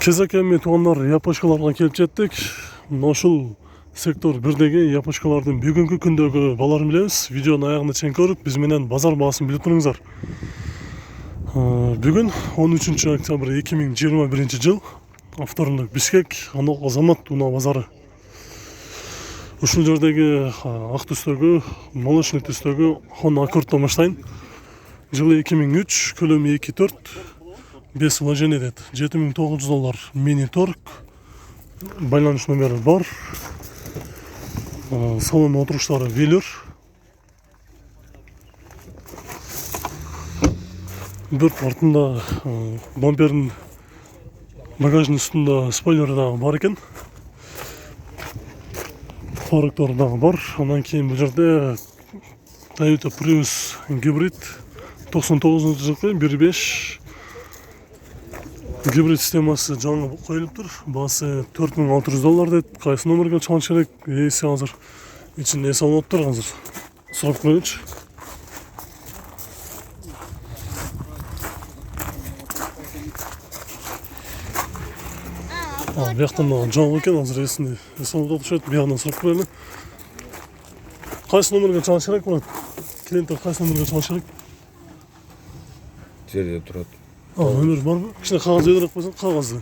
Кезек эми туугандар япошкаларга келип жеттик. Ушул сектор 1деги япошкалардын бүгүнкү күндөгү бааларын билебиз. Видеонун аягына чейин көрүп, биз менен базар баасын билип туруңуздар. Бүгүн 13 октябрь 2021 жыл. Авторлук Бишкек, Азамат унаа базары. Ушул жердеги ак түстөгү, молочный түстөгү Honda Accord'тон баштайын. Жылы 2003, көлөмү 2.4, 5 вложение дейт. $7,900 мини торг. Байланыш номери бар. Салон отуруштары велюр. Бөрт артында бампердин багаждын үстүндө спойлери дагы бар экен. Фарктары дагы бар. Андан кийин бул жерде Toyota Prius гибрид 99-жылкы 1.5 гибрид системасы жаңы коюлуптур. Баасы $4,600 дейт. Кайсы номерге чалыш керек? Ээси азыр ичинде эс алып азыр. Сурап коелучу. Бияктан да жаңы экен, азыр эсинде эс алып атышат. Биягынан сурап коелу. Кайсы номерге чалыш керек болот? Клиенттер кайсы номерге чалыш керек? Жерде турат. Номер барбы? Кичине кагаз өйдөрөк койсоң, кагазды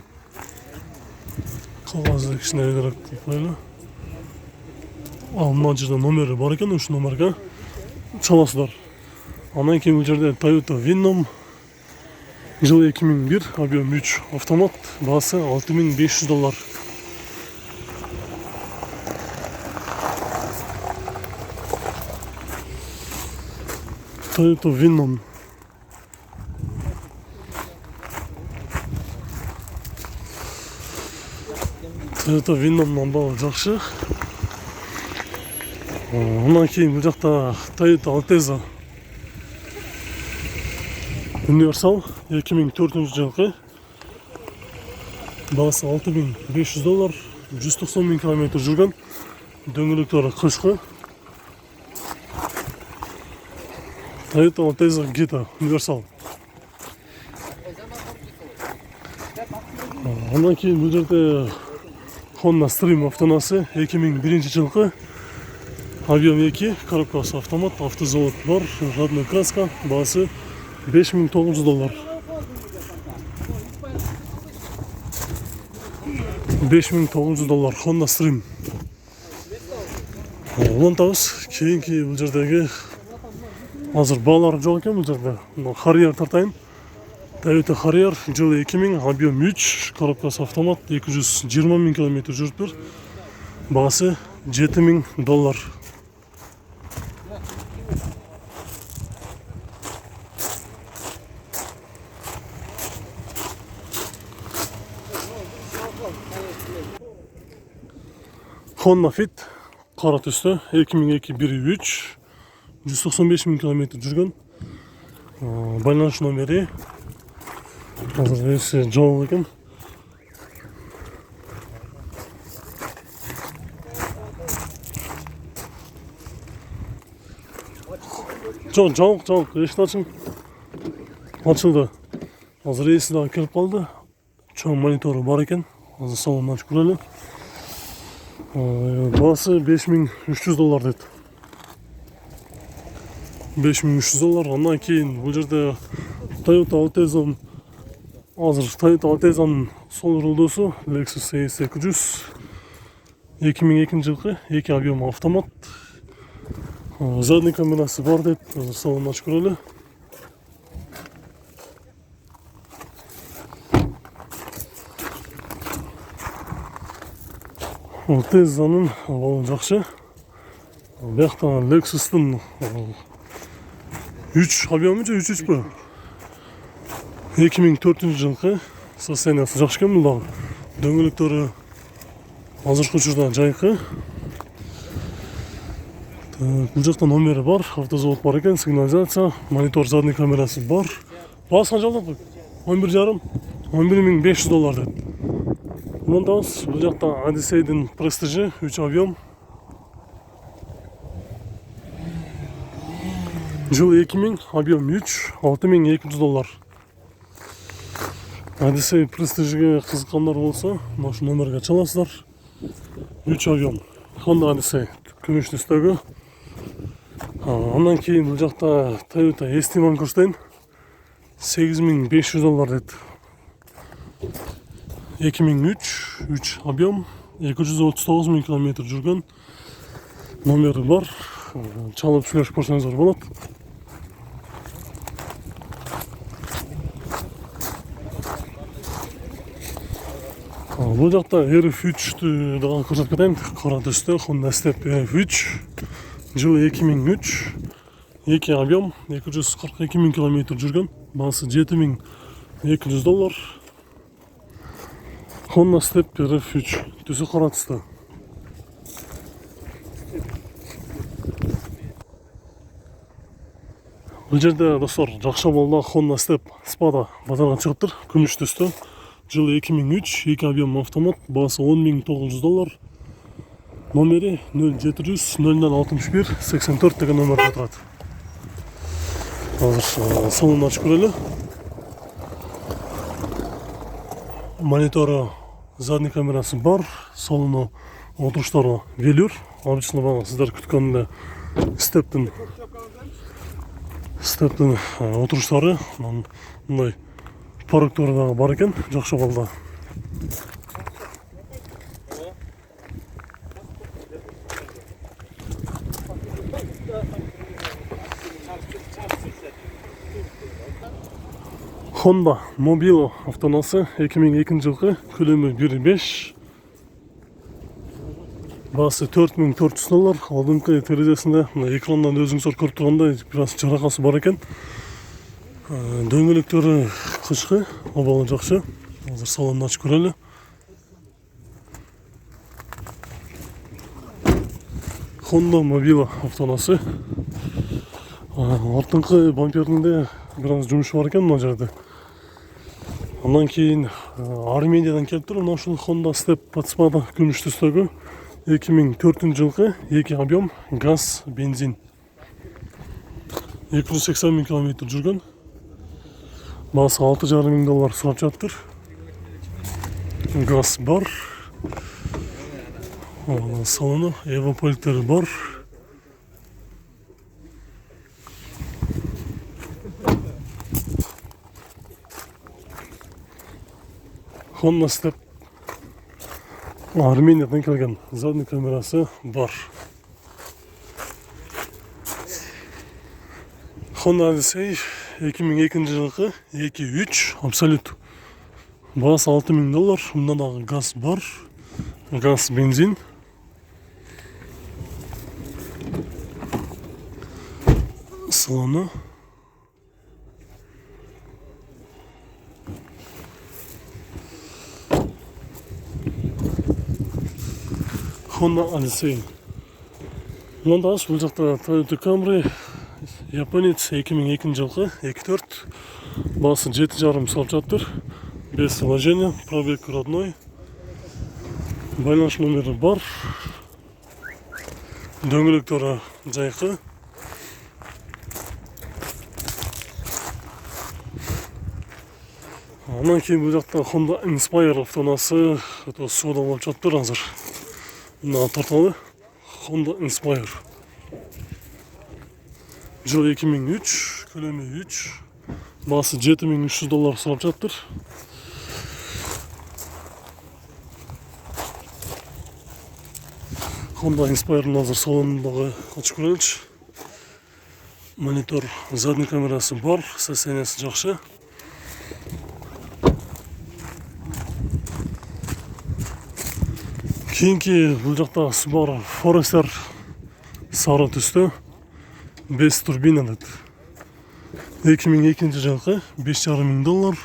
кичине өйдөрөк коелу. Мына жерде номери бар экен, ушул номерге чаласыздар. Андан кийин бул жерде Toyota Venom, жылы 2001, объем 3 автомат, баасы $6,500. Toyota Venom. Toyota Venom'dan баалы жакшы. Андан кийин бул жакта Toyota Altezza Universal 2004 жылкы. Баасы $6,500, 190,000 км жүргөн. Дөңгөлөктөрү кышкы. Toyota Altezza Gita Universal. Андан кийин бул жерде Honda Stream автонасы 2001 жылкы. Объем 2, коробкасы автомат, автозавод бар, родной краска, баасы $5,900. $5,900 Honda Stream. Улантабыз, кийинки бул жердеги азыр баалары жок экен бул жерде. Harrier тартайын. Toyota Harrier жылы 2000, объем 3, коробкасы автомат, 220,000 км жүрүптүр. Баасы $7,000. Honda Fit кара түстө 2002 1.3, 195,000 км жүргөн. Байланыш номери азыр эси жок экен. Жок, эшик ачылды. Азыр эси дагы келип калды. Чоң монитору бар экен. Азыр салонун ачып көрөлү. Баасы $5,300 дейт. $5,300. Андан кийин бул жерде Toyota Altezza, азыр Toyota Altezza'нын сол рулдосу Lexus ES800 2002 жылкы, 2 объем автомат. Задний камерасы бар дейт. Азыр салонун ачып көрөлү. Altezza'нын абалы жакшы. Бияктан Lexus'тун 3 объему же 3.3 2004 жылкы. Состояниясы жакшы экен бул дагы. Дөңгөлөктөрү азыркы учурда жайкы. Бул жакта номери бар, автозавод бар экен, сигнализация, монитор задний камерасы бар. Баасы канча болот? 11,5, $11,500 дейт. Мындабыз, бул жакта Odyssey'дин Prestige 3 объем. Жылы 2000, объем 3, $6,200. Одиссей престижге кызыккандар болсо, мына ушул номерге чаласыздар. 3 объем Honda Odyssey күмүш түстөгү. Андан кийин бул жакта Toyota Estima Kurstein $8500 дейт. 2003 3 объем 239 000 км жүргөн. Номери бар. Чалып сүйлөшүп көрсөңүздөр болот. Бул жакта RF3 дагы көрсөтүп кетейин. Кара түстө Honda Step RF3 жылы 2003 2 объем 242 000 км жүргөн. Баасы $7200. Honda Step RF3 түсү кара түстө. Бул жерде достор жакшы болду Honda Step Spada базарга чыгыптыр. Күмүш түстө. Жылы 2003 2 объем автомат. Баасы $10.900. Номери 0700 0061 84 деген номерде турат. Азыр салонун ачып көрөлү. Монитору, задний камерасы бар. Салону отуруштары велюр. Обычно бага сиздер күткөндө Step'тин отуруштары мындай парктары дагы бар экен. Жакшы болду. Honda Mobilo автоунаасы 2002 жылкы, көлөмү 1.5, баасы $4400. Алдыңкы терезесинде экрандан өзүңүздөр көрүп тургандай бир аз жаракасы бар экен. Дөңгөлөктөрү кычкы, абалы жакшы. Азыр салонун ачып көрөлү. Honda Mobilo автоунаасы. Артыңкы бамперинде бир аз жумуш бар экен мына жерде. Андан кийин Армениядан келип тур. Мына ушул Honda Step Spada күмүш түстөгү 2004 жылкы 2 объем газ бензин. 280 000 км жүргөн. Баасы $6.500 сурап жатыр. Газ бар. Салону эвополиттери бар. Honda Step Армениядан келген. Задний камерасы бар. Honda Odyssey 2002 жылкы 2.3 абсолют. Баасы $6000. Мында дагы газ бар. Газ бензин. Салону. Honda Odyssey. Мында бул жакта Toyota Camry Японец 2002 жылкы 2.4. Баасы $7.5 салып жатыр. Без вложения, пробег родной. Байланыш номери бар. Дөңгөлөктөрү жайкы. Андан кийин бул жакта Honda Inspire автоунаасы сууда болуп жатыр азыр. Мына тарталы Honda Inspire. Жылы 2003, көлөмү 3, баасы $7300 сурап жатыр. Honda Inspire'ın азыр салонундагы ачып көрөлүчү. Монитор, задний камерасы бар, состояниясы жакшы. Кийинки бул жакта Subaru Forester сары түстө. Без турбина дейт. 2002 жылкы $5.500.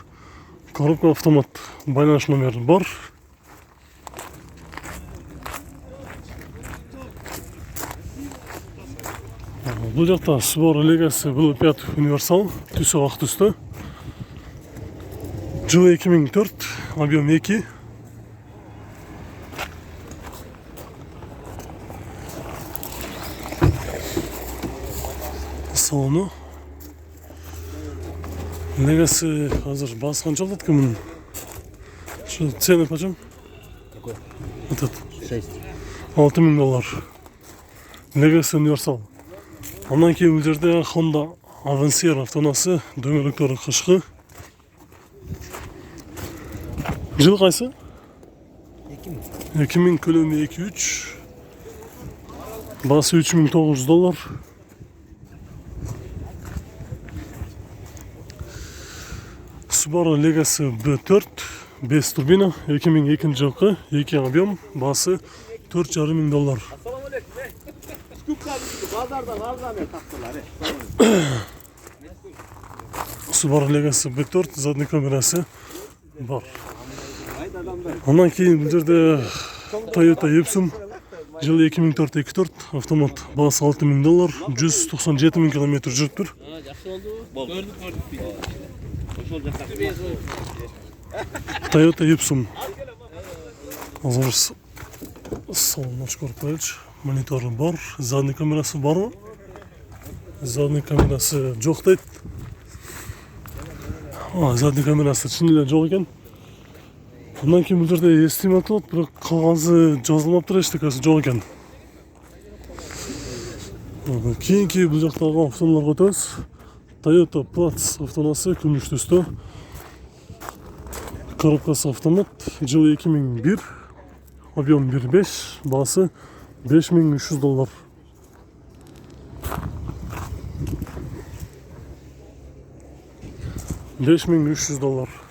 Коробка автомат. Байланыш номери бар. Бул жакта Subaru Legacy Blue5 Universal түсү ак түстө. Жылы 2004, объем 2. Салону. Legacy азыр баасы канча алат экен мунун? Что, цены почем? Какой? Этот. 6. $6000. Legacy Universal. Андан кейін бұл жерде Honda Avancer автоунасы, дөңгелектері қышқы. Жыл қайсы? 2000 көлемі 2.3. Басы $3900. Subaru Legacy B4 5 турбина 2002 жылғы 2 объем, басы $4500. Subaru Legacy B4 задний камерасы бар. Ondan кейін бұл жерде Toyota Epson жылы 2004 автомат, басы $6000, 197 000 км жүріп тұр. Toyota Epson. Azar salon açık ortayıç. Monitörü бар, задний камерасы бар ма? Задний камерасы жоқ дейді. Задний камерасы шынымен жоқ екен. Ondan кейін бұл жерде естиме атылады, бірақ қағазы жазылмапты, ештеңесі жоқ екен. Кейінгі бұл жақтағы автомобильдерге өтеміз. Toyota Platz автоунасы күміш түсті. Коробкасы автомат, жылы 2001, объем 1.5, басы $5300. $5300.